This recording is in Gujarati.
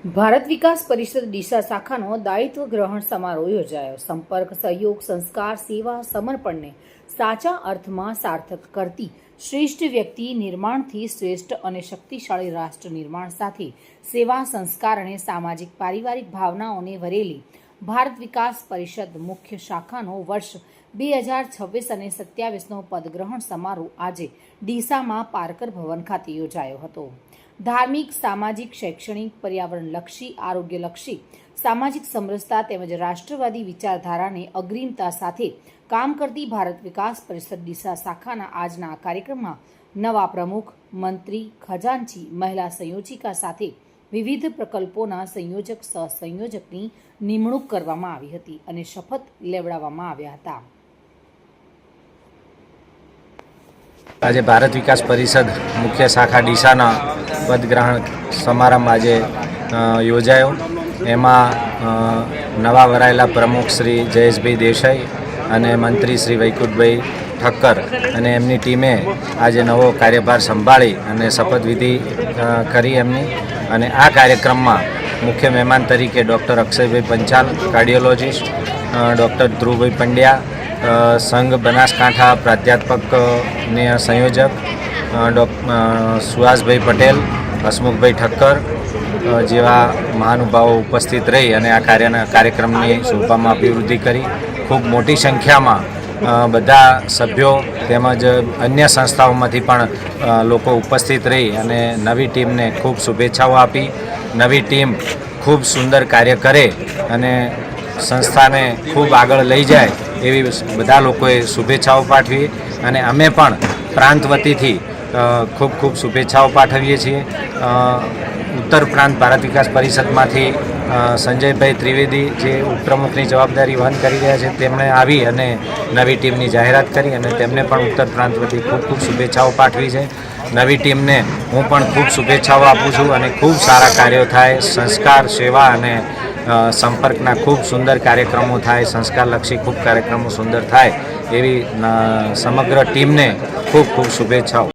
ભારત વિકાસ પરિષદ ડીસા શાખાનો દાયિત્વ ગ્રહણ સમારોહ યોજાયો। સંપર્ક, સહયોગ, સંસ્કાર, સેવા, સમર્પણને સાચા અર્થમાં સાર્થક કરતી શ્રેષ્ઠ વ્યક્તિ નિર્માણથી શ્રેષ્ઠ અને શક્તિશાળી રાષ્ટ્ર નિર્માણ સાથે સેવા, સંસ્કાર અને સામાજિક પારિવારિક ભાવનાઓને ભરેલી ભારત વિકાસ પરિષદ મુખ્ય શાખાનો વર્ષ 2026 અને 27નો પદગ્રહણ સમારોહ આજે ડીસામાં પારકર ભવન ખાતે યોજાયો હતો। ધાર્મિક, સામાજિક, શૈક્ષણિક, પર્યાવરણલક્ષી, આરોગ્યલક્ષી, સામાજિક સમરસતા તેમજ રાષ્ટ્રવાદી વિચારધારાને અગ્રીમતા સાથે કામ કરતી ભારત વિકાસ પરિષદ ડીસા શાખાના આજના આ કાર્યક્રમમાં નવા પ્રમુખ, મંત્રી, ખજાનચી, મહિલા સંયોજિકા સાથે વિવિધ પ્રકલ્પોના સંયોજક, સહસંયોજકની નિમણૂક કરવામાં આવી હતી અને શપથ લેવડાવવામાં આવ્યા હતા। આજે ભારત વિકાસ પરિષદ મુખ્ય શાખા ડીસાના પદગ્રહણ સમારંભ આજે યોજાયો। એમાં નવા વરાયેલા પ્રમુખ શ્રી જયેશભાઈ દેસાઈ અને મંત્રી શ્રી વૈકુંઠભાઈ ઠક્કર અને એમની ટીમે આજે નવો કાર્યભાર સંભાળી અને શપથવિધિ કરી એમની। અને આ કાર્યક્રમમાં મુખ્ય મહેમાન તરીકે doctor Akshaybhai Panchal, cardiologist, doctor Dhruvbhai Pandya, સંઘ બનાસકાંઠા પ્રાધ્યાપકને સંયોજક સુહાસભાઈ પટેલ, હસમુખભાઈ ઠક્કર જેવા મહાનુભાવો ઉપસ્થિત રહી અને આ કાર્યક્રમની શોભામાં અભિવૃદ્ધિ કરી। ખૂબ મોટી સંખ્યામાં બધા સભ્યો તેમજ અન્ય સંસ્થાઓમાંથી પણ લોકો ઉપસ્થિત રહી અને નવી ટીમને ખૂબ શુભેચ્છાઓ આપી। નવી ટીમ ખૂબ સુંદર કાર્ય કરે અને સંસ્થાને ખૂબ આગળ લઈ જાય એવી બધા લોકોએ શુભેચ્છાઓ પાઠવી અને અમે પણ પ્રાંત વતીથી ખૂબ ખૂબ શુભેચ્છાઓ પાઠવીએ છીએ। ઉત્તર પ્રાંત ભારત વિકાસ પરિષદમાંથી સંજયભાઈ ત્રિવેદી જે ઉપપ્રમુખની જવાબદારી વહન કરી રહ્યા છે તેમણે આવી અને નવી ટીમની જાહેરાત કરી અને તેમને પણ ઉત્તર પ્રાંત વતી ખૂબ ખૂબ શુભેચ્છાઓ પાઠવી છે। નવી ટીમને હું પણ ખૂબ શુભેચ્છાઓ આપું છું અને ખૂબ સારા કાર્યો થાય, સંસ્કાર, સેવા અને સંપર્કના ખૂબ સુંદર કાર્યક્રમો થાય, સંસ્કારલક્ષી ખૂબ કાર્યક્રમો સુંદર થાય એવી સમગ્ર ટીમને ખૂબ ખૂબ શુભેચ્છાઓ।